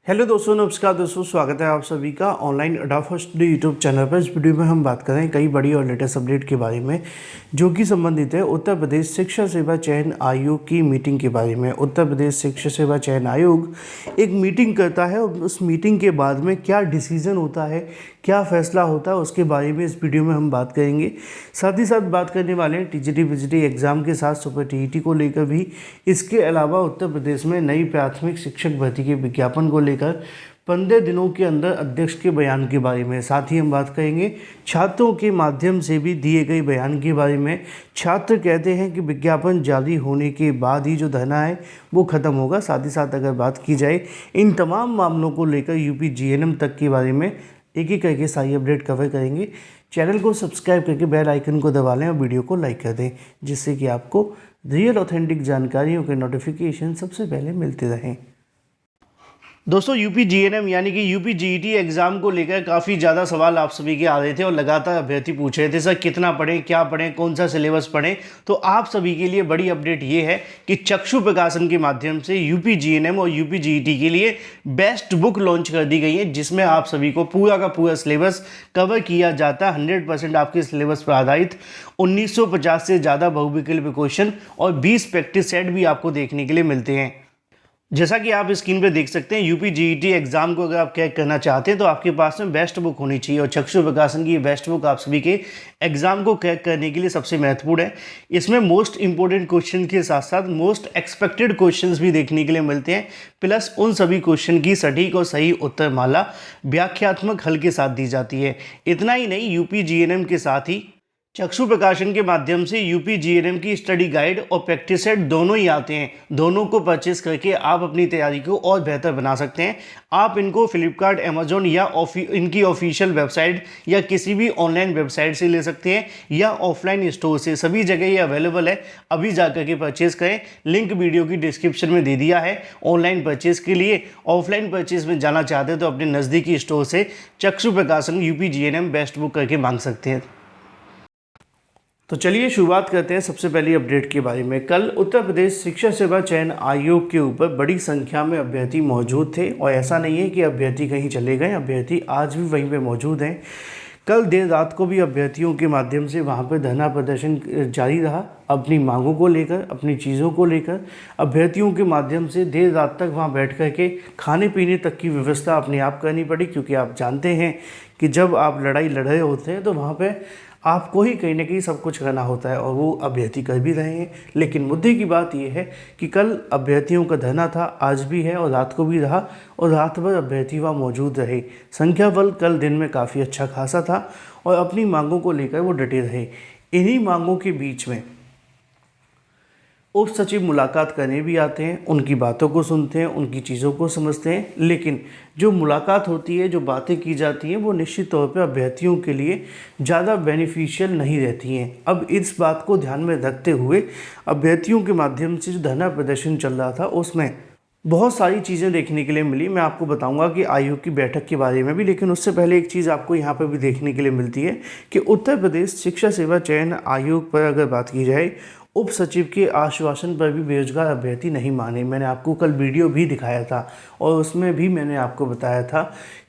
Hello दोस्तों, नमस्कार दोस्तों, स्वागत है आप सभी का ऑनलाइन अड्डा फर्स्ट डे यूट्यूब चैनल पर। इस वीडियो में हम बात करें कई बड़ी और लेटेस्ट अपडेट के बारे में जो कि संबंधित है उत्तर प्रदेश शिक्षा सेवा चयन आयोग की मीटिंग के बारे में। उत्तर प्रदेश शिक्षा सेवा चयन आयोग एक मीटिंग करता है और उस मीटिंग के बाद में क्या डिसीजन होता है, क्या फैसला होता है, उसके बारे में इस वीडियो में हम बात करेंगे। साथ ही साथ बात करने वाले हैं टीजीटी पीजीटी एग्ज़ाम के साथ सुपर टीईटी को लेकर भी। इसके अलावा उत्तर प्रदेश में नई प्राथमिक शिक्षक भर्ती के विज्ञापन को लेकर 15 दिनों के अंदर अध्यक्ष के बयान के बारे में। साथ ही हम बात करेंगे छात्रों के माध्यम से भी दिए गए बयान के बारे में। छात्र कहते हैं कि विज्ञापन जारी होने के बाद ही जो धरना है वो ख़त्म होगा। साथ ही साथ अगर बात की जाए इन तमाम मामलों को लेकर यूपी जीएनएम तक के बारे में एक एक करके सारी अपडेट कवर करेंगे। चैनल को सब्सक्राइब करके बेल आइकन को दबा लें और वीडियो को लाइक कर दें, जिससे कि आपको रियल ऑथेंटिक जानकारियों के नोटिफिकेशन सबसे पहले मिलते रहें। दोस्तों, यूपी जीएनएम यानी कि यूपी जीईटी एग्ज़ाम को लेकर काफ़ी ज़्यादा सवाल आप सभी के आ रहे थे और लगातार अभ्यर्थी पूछ रहे थे सर कितना पढ़ें, क्या पढ़ें, कौन सा सिलेबस पढ़ें। तो आप सभी के लिए बड़ी अपडेट ये है कि चक्षु प्रकाशन के माध्यम से यूपी जीएनएम और यूपी जीईटी के लिए बेस्ट बुक लॉन्च कर दी गई है, जिसमें आप सभी को पूरा का पूरा सिलेबस कवर किया जाता है। 100% आपके सिलेबस पर आधारित 1950 से ज़्यादा बहुविकल्प क्वेश्चन और 20 प्रैक्टिस सेट भी आपको देखने के लिए मिलते हैं। जैसा कि आप स्क्रीन पे देख सकते हैं, यूपी जीईटी एग्जाम को अगर आप क्रैक करना चाहते हैं तो आपके पास में बेस्ट बुक होनी चाहिए और चक्षु प्रकाशन की बेस्ट बुक आप सभी के एग्जाम को क्रैक करने के लिए सबसे महत्वपूर्ण है। इसमें मोस्ट इंपोर्टेंट क्वेश्चन के साथ साथ मोस्ट एक्सपेक्टेड क्वेश्चंस भी देखने के लिए मिलते हैं, प्लस उन सभी क्वेश्चन की सटीक और सही उत्तरमाला व्याख्यात्मक हल के साथ दी जाती है। इतना ही नहीं, यूपी जीएनएम के साथ ही चक्षु प्रकाशन के माध्यम से यूपी जीएनएम की स्टडी गाइड और प्रैक्टिस सेट दोनों ही आते हैं। दोनों को परचेस करके आप अपनी तैयारी को और बेहतर बना सकते हैं। आप इनको फ्लिपकार्ट, अमेजोन या इनकी ऑफिशियल वेबसाइट या किसी भी ऑनलाइन वेबसाइट से ले सकते हैं या ऑफलाइन स्टोर से, सभी जगह ये अवेलेबल है। अभी जाकर के परचेस करें, लिंक वीडियो की डिस्क्रिप्शन में दे दिया है। ऑनलाइन परचेस के लिए, ऑफलाइन परचेस में जाना चाहते हैं तो अपने नज़दीकी स्टोर से चक्षु प्रकाशन यूपी जीएनएम बेस्ट बुक करके मांग सकते हैं। तो चलिए शुरुआत करते हैं सबसे पहली अपडेट के बारे में। कल उत्तर प्रदेश शिक्षा सेवा चयन आयोग के ऊपर बड़ी संख्या में अभ्यर्थी मौजूद थे और ऐसा नहीं है कि अभ्यर्थी कहीं चले गए, अभ्यर्थी आज भी वहीं पे मौजूद हैं। कल देर रात को भी अभ्यर्थियों के माध्यम से वहाँ पर धरना प्रदर्शन जारी रहा, अपनी मांगों को लेकर, अपनी चीज़ों को लेकर। अभ्यर्थियों के माध्यम से देर रात तक वहाँ बैठ कर के खाने पीने तक की व्यवस्था अपने आप करनी पड़ी, क्योंकि आप जानते हैं कि जब आप लड़ाई लड़ रहे होते हैं तो वहाँ पर आपको ही कहीं ना कहीं सब कुछ करना होता है और वो अभ्यर्थी कर भी रहे हैं। लेकिन मुद्दे की बात यह है कि कल अभ्यर्थियों का धरना था, आज भी है और रात को भी रहा और रात भर अभ्यर्थी वहाँ मौजूद रहे। संख्या बल कल दिन में काफ़ी अच्छा खासा था और अपनी मांगों को लेकर वो डटे रहे। इन्हीं मांगों के बीच में उप सचिव मुलाकात करने भी आते हैं, उनकी बातों को सुनते हैं, उनकी चीज़ों को समझते हैं। लेकिन जो मुलाकात होती है, जो बातें की जाती हैं, वो निश्चित तौर पर अभ्यर्थियों के लिए ज़्यादा बेनिफिशियल नहीं रहती हैं। अब इस बात को ध्यान में रखते हुए अभ्यर्थियों के माध्यम से जो धरना प्रदर्शन चल रहा था उसमें बहुत सारी चीज़ें देखने के लिए मिली। मैं आपको बताऊंगा कि आयोग की बैठक के बारे में भी, लेकिन उससे पहले एक चीज़ आपको यहाँ पर भी देखने के लिए मिलती है कि उत्तर प्रदेश शिक्षा सेवा चयन आयोग पर अगर बात की जाए, उप सचिव के आश्वासन पर भी बेरोजगार अभ्यर्थी नहीं माने। मैंने आपको कल वीडियो भी दिखाया था और उसमें भी मैंने आपको बताया था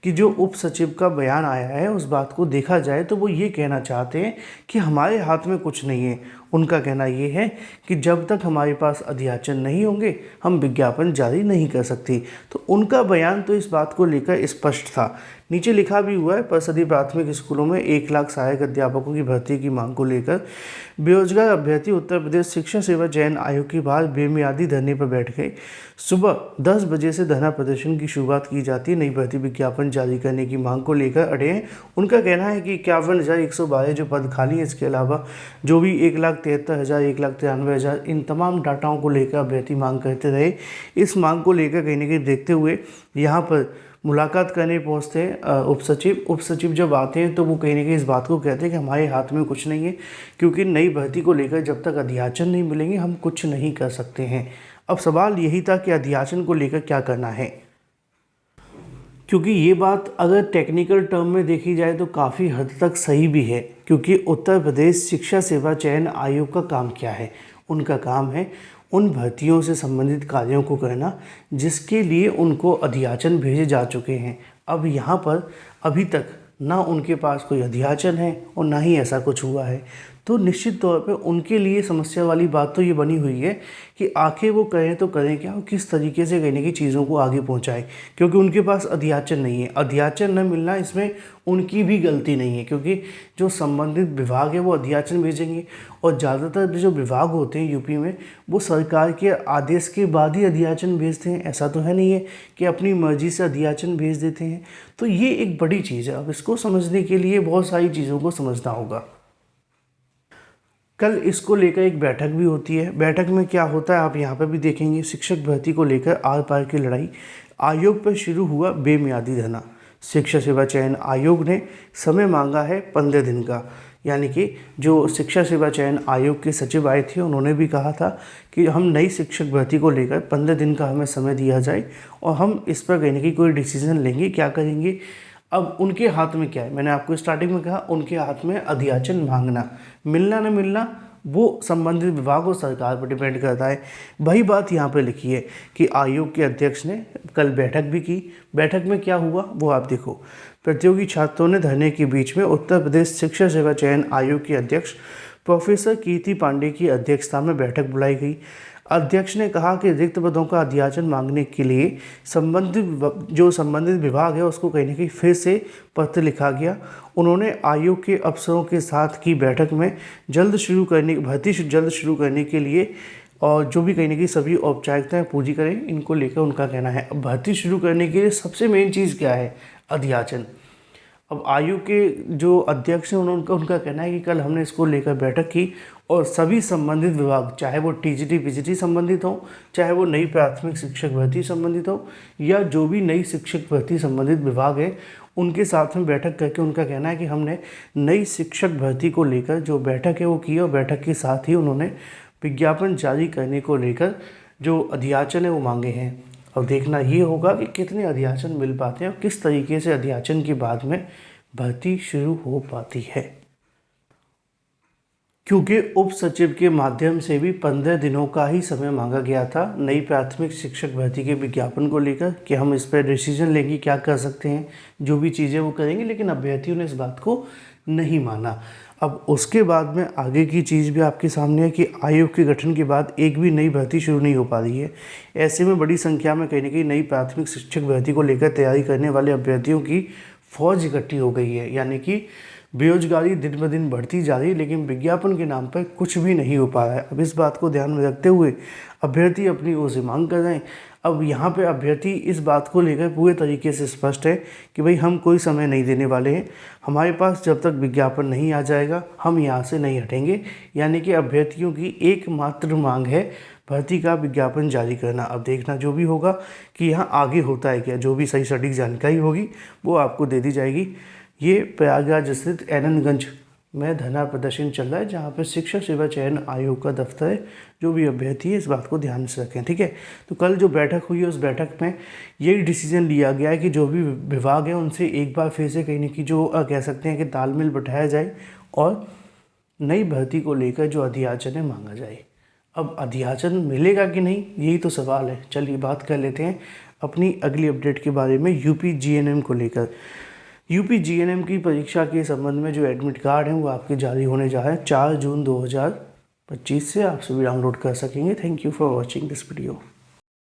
कि जो उप सचिव का बयान आया है उस बात को देखा जाए तो वो ये कहना चाहते हैं कि हमारे हाथ में कुछ नहीं है। उनका कहना ये है कि जब तक हमारे पास अध्याचन नहीं होंगे हम विज्ञापन जारी नहीं कर सकते। तो उनका बयान तो इस बात को लेकर स्पष्ट था। नीचे लिखा भी हुआ है, परिषदीय प्राथमिक स्कूलों में 1 लाख सहायक अध्यापकों की भर्ती की मांग को लेकर बेरोजगार अभ्यर्थी उत्तर प्रदेश शिक्षा सेवा चयन आयोग के बाहर बेमियादी धरने पर बैठ गए। सुबह 10 बजे से धरना प्रदर्शन की शुरुआत की जाती है। नई भर्ती विज्ञापन जारी करने की मांग को लेकर अड़े हैं। उनका कहना है कि 51,112 जो पद खाली है, इसके अलावा जो भी 1,73,000, 1,93,000 इन तमाम डाटाओं को लेकर अभ्यर्थी मांग करते रहे। इस मांग को लेकर कहीं ना कहीं देखते हुए यहाँ पर मुलाकात करने पहुँचते हैं उप सचिव जब आते हैं तो वो कहीं ना कहीं इस बात को कहते हैं कि हमारे हाथ में कुछ नहीं है, क्योंकि नई भर्ती को लेकर जब तक अध्याचन नहीं मिलेंगे हम कुछ नहीं कर सकते हैं। अब सवाल यही था कि अध्याचन को लेकर क्या करना है, क्योंकि ये बात अगर टेक्निकल टर्म में देखी जाए तो काफ़ी हद तक सही भी है। क्योंकि उत्तर प्रदेश शिक्षा सेवा चयन आयोग का काम क्या है? उनका काम है उन भर्तियों से संबंधित कार्यों को करना जिसके लिए उनको अध्याचन भेजे जा चुके हैं। अब यहाँ पर अभी तक ना उनके पास कोई अध्याचन है और ना ही ऐसा कुछ हुआ है, तो निश्चित तौर पे उनके लिए समस्या वाली बात तो ये बनी हुई है कि आखिर वो करें तो करें क्या और किस तरीके से कहने की चीज़ों को आगे पहुंचाएं, क्योंकि उनके पास अध्याचन नहीं है। अध्याचन न मिलना इसमें उनकी भी गलती नहीं है, क्योंकि जो संबंधित विभाग है वो अध्याचन भेजेंगे और ज़्यादातर जो विभाग होते हैं यूपी में वो सरकार के आदेश के बाद ही अध्याचन भेजते हैं। ऐसा तो है नहीं है कि अपनी मर्जी से अध्याचन भेज देते हैं। तो ये एक बड़ी चीज़ है। अब इसको समझने के लिए बहुत सारी चीज़ों को समझना होगा। कल इसको लेकर एक बैठक भी होती है। बैठक में क्या होता है आप यहाँ पर भी देखेंगे। शिक्षक भर्ती को लेकर आर पार की लड़ाई। आयोग पर शुरू हुआ बेमियादी धरना। शिक्षा सेवा चयन आयोग ने समय मांगा है 15 दिन का, यानी कि जो शिक्षा सेवा चयन आयोग के सचिव आए थे उन्होंने भी कहा था कि हम नई शिक्षक भर्ती को लेकर 15 दिन का हमें समय दिया जाए और हम इस पर कहने की कोई डिसीजन लेंगे, क्या करेंगे। अब उनके हाथ में क्या है, मैंने आपको स्टार्टिंग में कहा उनके हाथ में अध्याचन मांगना, मिलना न मिलना वो संबंधित विभाग और सरकार पर डिपेंड करता है। वही बात यहाँ पर लिखी है कि आयोग के अध्यक्ष ने कल बैठक भी की। बैठक में क्या हुआ वो आप देखो। प्रतियोगी छात्रों ने धरने के बीच में उत्तर प्रदेश शिक्षा सेवा चयन आयोग के अध्यक्ष प्रोफेसर कीर्ति पांडे की अध्यक्षता में बैठक बुलाई गई। अध्यक्ष ने कहा कि रिक्त पदों का अध्याचन मांगने के लिए संबंधित विभाग है उसको कहीं ना कहीं फिर से पत्र लिखा गया। उन्होंने आयोग के अफसरों के साथ की बैठक में भर्ती जल्द शुरू करने के लिए और जो भी कहीं ना कहीं सभी औपचारिकताएं पूरी करें, इनको लेकर उनका कहना है। अब भर्ती शुरू करने के लिए सबसे मेन चीज़ क्या है, अध्याचन। अब आयोग के जो अध्यक्ष हैं उनका कहना है कि कल हमने इसको लेकर बैठक की और सभी संबंधित विभाग, चाहे वो टीजीटी पीजीटी संबंधित हो, चाहे वो नई प्राथमिक शिक्षक भर्ती संबंधित हो या जो भी नई शिक्षक भर्ती संबंधित विभाग है, उनके साथ में बैठक करके उनका कहना है कि हमने नई शिक्षक भर्ती को लेकर जो बैठक है वो की और बैठक के साथ ही उन्होंने विज्ञापन जारी करने को लेकर जो अध्याचन है वो मांगे हैं। अब देखना ये होगा कि कितने अध्याचन मिल पाते हैं और किस तरीके से अध्याचन के बाद में भर्ती शुरू हो पाती है, क्योंकि उप सचिव के माध्यम से भी 15 दिनों का ही समय मांगा गया था नई प्राथमिक शिक्षक भर्ती के विज्ञापन को लेकर कि हम इस पर डिसीजन लेंगे, क्या कर सकते हैं, जो भी चीज़ें वो करेंगे। लेकिन अभ्यर्थियों ने इस बात को नहीं माना। अब उसके बाद में आगे की चीज़ भी आपके सामने है कि आयोग के गठन के बाद एक भी नई भर्ती शुरू नहीं हो पा रही है। ऐसे में बड़ी संख्या में कहीं ना कहीं नई प्राथमिक शिक्षक भर्ती को लेकर तैयारी करने वाले अभ्यर्थियों की फौज इकट्ठी हो गई है, यानी कि बेरोजगारी दिन ब दिन बढ़ती जा रही है, लेकिन विज्ञापन के नाम पर कुछ भी नहीं हो पा रहा है। अब इस बात को ध्यान में रखते हुए अभ्यर्थी अपनी ओर से मांग कर रहे हैं। अब यहाँ पे अभ्यर्थी इस बात को लेकर पूरे तरीके से स्पष्ट है कि भाई हम कोई समय नहीं देने वाले हैं, हमारे पास जब तक विज्ञापन नहीं आ जाएगा हम यहाँ से नहीं हटेंगे। यानी कि अभ्यर्थियों की एकमात्र मांग है भर्ती का विज्ञापन जारी करना। अब देखना जो भी होगा कि यहाँ आगे होता है क्या, जो भी सही सटीक जानकारी होगी वो आपको दे दी जाएगी। ये प्रयागराज स्थित एननगंज में धरना प्रदर्शन चल रहा है, जहाँ पर शिक्षा सेवा चयन आयोग का दफ्तर है। जो भी अभ्यर्थी है इस बात को ध्यान से रखें, ठीक है। तो कल जो बैठक हुई है उस बैठक में यही डिसीजन लिया गया है कि जो भी विभाग है उनसे एक बार फिर से कहीं ना कहीं जो कह सकते हैं कि तालमेल बैठाया जाए और नई भर्ती को लेकर जो अध्याचन है मांगा जाए। अब अध्याचन मिलेगा कि नहीं, यही तो सवाल है। चलिए बात कर लेते हैं अपनी अगली अपडेट के बारे में, यूपी जीएनएम को लेकर। यूपी जीएनएम की परीक्षा के संबंध में जो एडमिट कार्ड हैं वो आपके जारी होने जा रहे हैं 4 जून 2025 से। आप सभी डाउनलोड कर सकेंगे। Thank you for watching this video.